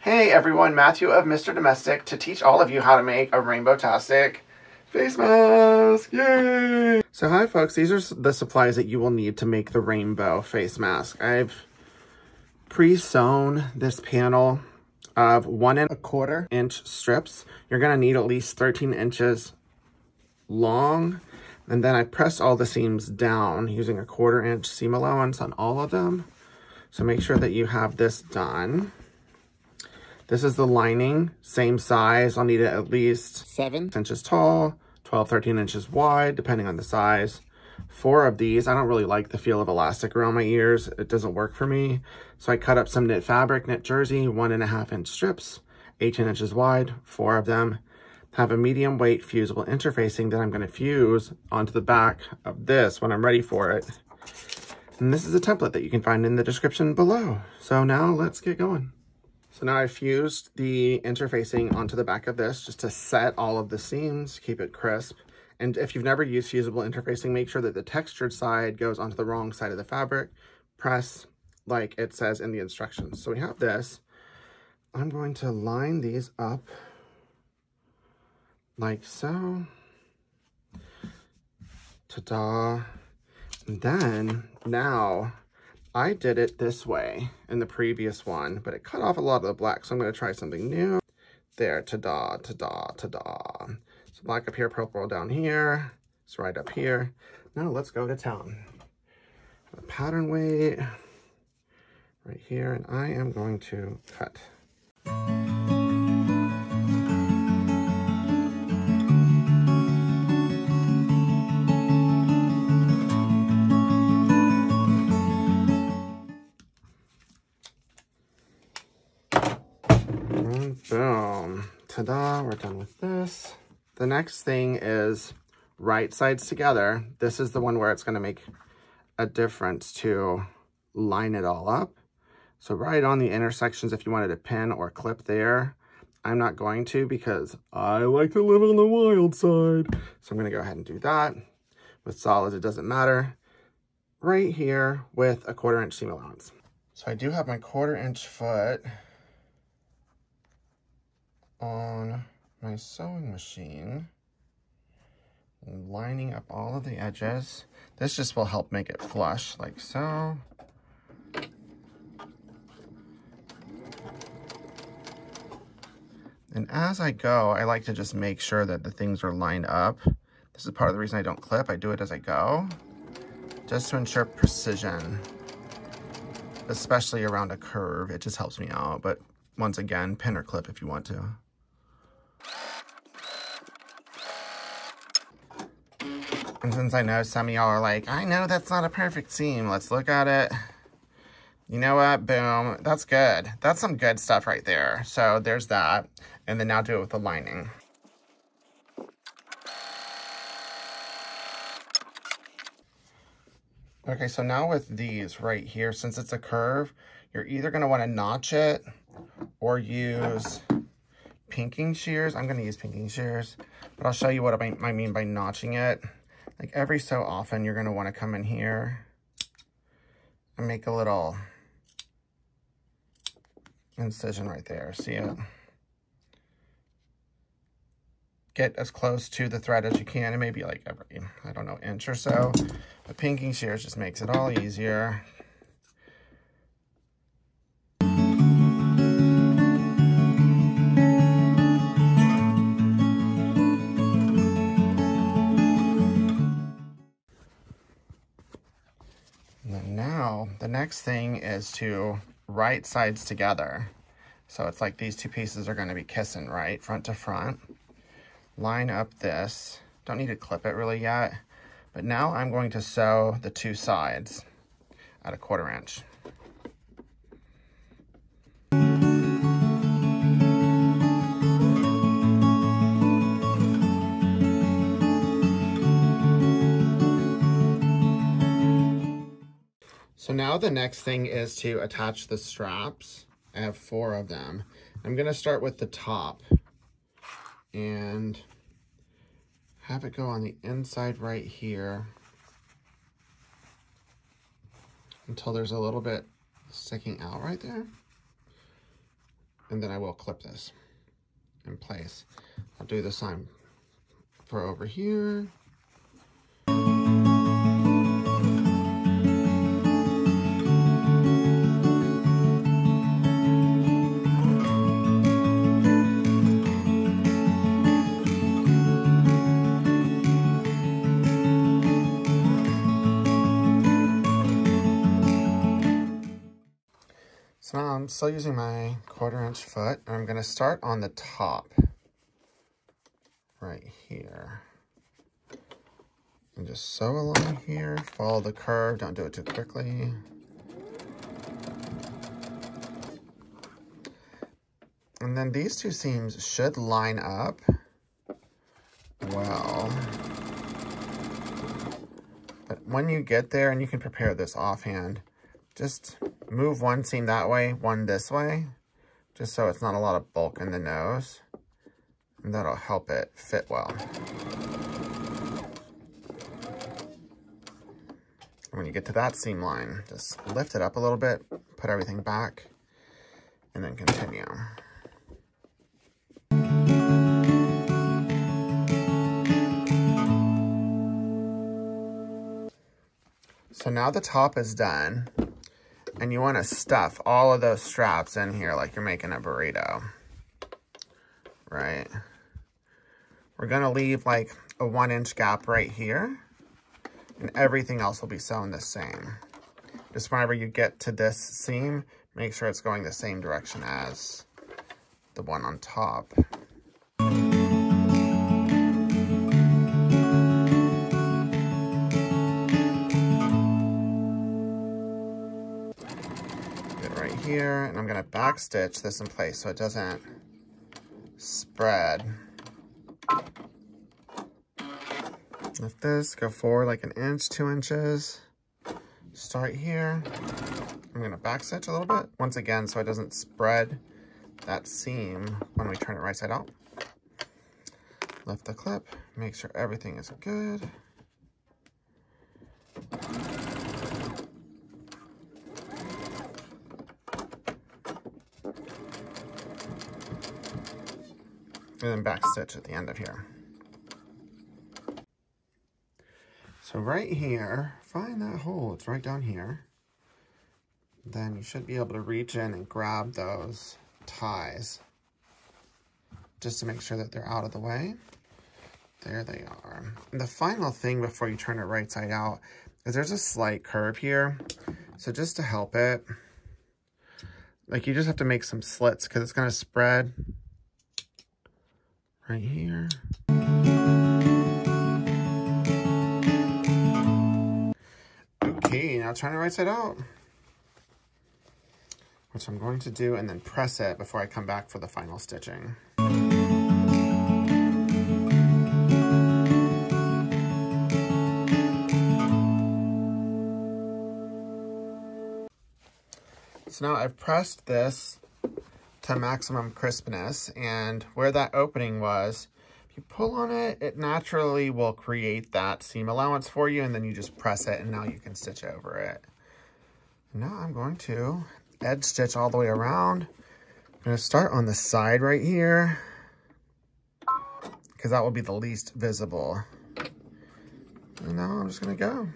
Hey everyone, Matthew of Mr. Domestic to teach all of you how to make a rainbow-tastic face mask. Yay! So hi folks, these are the supplies that you will need to make the rainbow face mask. I've pre-sewn this panel of 1 1/4 inch strips. You're gonna need at least 13 inches long. And then I pressed all the seams down using a 1/4 inch seam allowance on all of them. So make sure that you have this done. This is the lining, same size. I'll need it at least 7 inches tall, 12, 13 inches wide, depending on the size. 4 of these. I don't really like the feel of elastic around my ears. It doesn't work for me. So I cut up some knit fabric, knit jersey, 1 1/2 inch strips, 18 inches wide, 4 of them. Have a medium weight fusible interfacing that I'm going to fuse onto the back of this when I'm ready for it. And this is a template that you can find in the description below. So now let's get going. So now I've fused the interfacing onto the back of this just to set all of the seams, keep it crisp. And if you've never used fusible interfacing, make sure that the textured side goes onto the wrong side of the fabric. Press like it says in the instructions. So we have this. I'm going to line these up like so. Ta-da. And then now I did it this way in the previous one, but it cut off a lot of the black. So I'm going to try something new. There, ta-da, ta-da, ta-da. So black up here, purple down here. It's right up here. Now let's go to town. A pattern weight right here, and I am going to cut. Boom. Ta-da, we're done with this. The next thing is right sides together. This is the one where it's going to make a difference to line it all up. So right on the intersections, if you wanted to pin or clip there, I'm not going to because I like to live on the wild side. So I'm going to go ahead and do that. With solids, it doesn't matter. Right here with a 1/4 inch seam allowance. So I do have my 1/4 inch foot on my sewing machine, lining up all of the edges. This just will help make it flush like so. And as I go, I like to just make sure that the things are lined up. This is part of the reason I don't clip. I do it as I go, just to ensure precision, especially around a curve. It just helps me out. But once again, pin or clip if you want to. And since I know some of y'all are like, I know that's not a perfect seam, let's look at it. You know what? Boom. That's good. That's some good stuff right there. So there's that. And then now do it with the lining. Okay, so now with these right here, since it's a curve, you're either going to want to notch it or use pinking shears. I'm going to use pinking shears, but I'll show you what I mean by notching it. Like every so often, you're going to want to come in here and make a little incision right there. See it? Get as close to the thread as you can. It may be like every, I don't know, inch or so. But pinking shears just makes it all easier. The next thing is to right sides together. So it's like these two pieces are going to be kissing, right? Front to front. Line up this. Don't need to clip it really yet. But now I'm going to sew the two sides at a 1/4 inch. So now the next thing is to attach the straps. I have 4 of them. I'm going to start with the top and have it go on the inside right here until there's a little bit sticking out right there. And then I will clip this in place. I'll do the same for over here. So now I'm still using my 1/4" foot, and I'm going to start on the top right here. And just sew along here, follow the curve, don't do it too quickly. And then these two seams should line up well. But when you get there, and you can prepare this offhand, just move one seam that way, one this way, just so it's not a lot of bulk in the nose. And that'll help it fit well. And when you get to that seam line, just lift it up a little bit, put everything back, and then continue. So now the top is done, and you want to stuff all of those straps in here like you're making a burrito, right? We're going to leave like a 1" gap right here, and everything else will be sewn the same. Just whenever you get to this seam, make sure it's going the same direction as the one on top. Here, and I'm going to back stitch this in place so it doesn't spread. Lift this, go forward like 1 inch, 2 inches. Start here. I'm going to back stitch a little bit once again so it doesn't spread that seam when we turn it right side out. Lift the clip, make sure everything is good. And then back stitch at the end of here. So right here, find that hole, it's right down here. Then you should be able to reach in and grab those ties just to make sure that they're out of the way. There they are. And the final thing before you turn it right side out is there's a slight curve here. So just to help it, like you just have to make some slits because it's going to spread right here. Okay, now turn it right side out, which I'm going to do, and then press it before I come back for the final stitching. So now I've pressed this to maximum crispness, and where that opening was, if you pull on it, it naturally will create that seam allowance for you, and then you just press it and now you can stitch over it. Now I'm going to edge stitch all the way around. I'm going to start on the side right here because that will be the least visible. And now I'm just going to go.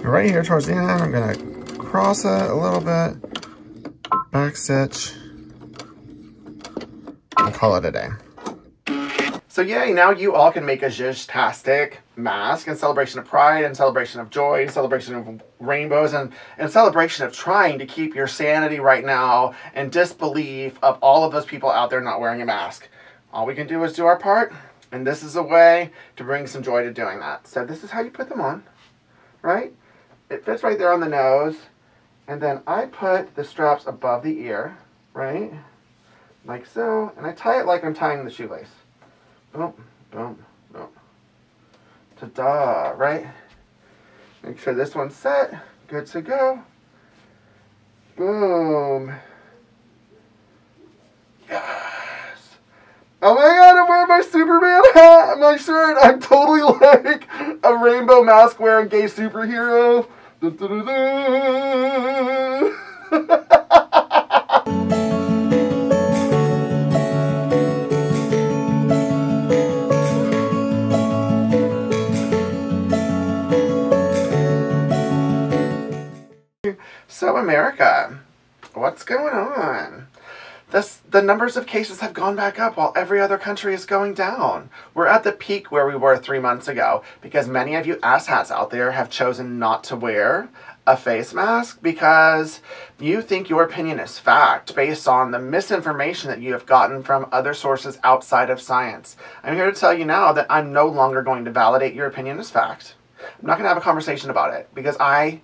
Right here towards the end, I'm going to cross it a little bit, back stitch, and call it a day. So yay, now you all can make a jush-tastic mask in celebration of pride, in celebration of joy, in celebration of rainbows, and in celebration of trying to keep your sanity right now and disbelief of all of those people out there not wearing a mask. All we can do is do our part, and this is a way to bring some joy to doing that. So this is how you put them on, right? It fits right there on the nose, and then I put the straps above the ear, right? like so, and I tie it like I'm tying the shoelace. Boom, boom, boom. Ta-da, right? Make sure this one's set. Good to go. Boom. Yes. Oh my god, I'm wearing my Superman hat and my shirt. I'm totally like a rainbow mask wearing gay superhero. Da, da, da, da. So America, what's going on? The numbers of cases have gone back up while every other country is going down. We're at the peak where we were 3 months ago because many of you asshats out there have chosen not to wear a face mask because you think your opinion is fact based on the misinformation that you have gotten from other sources outside of science. I'm here to tell you now that I'm no longer going to validate your opinion as fact. I'm not going to have a conversation about it because I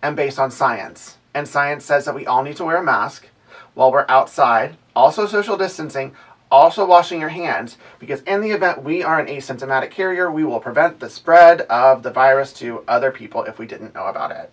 am based on science. And science says that we all need to wear a mask while we're outside, also social distancing, also washing your hands, because in the event we are an asymptomatic carrier, we will prevent the spread of the virus to other people if we didn't know about it.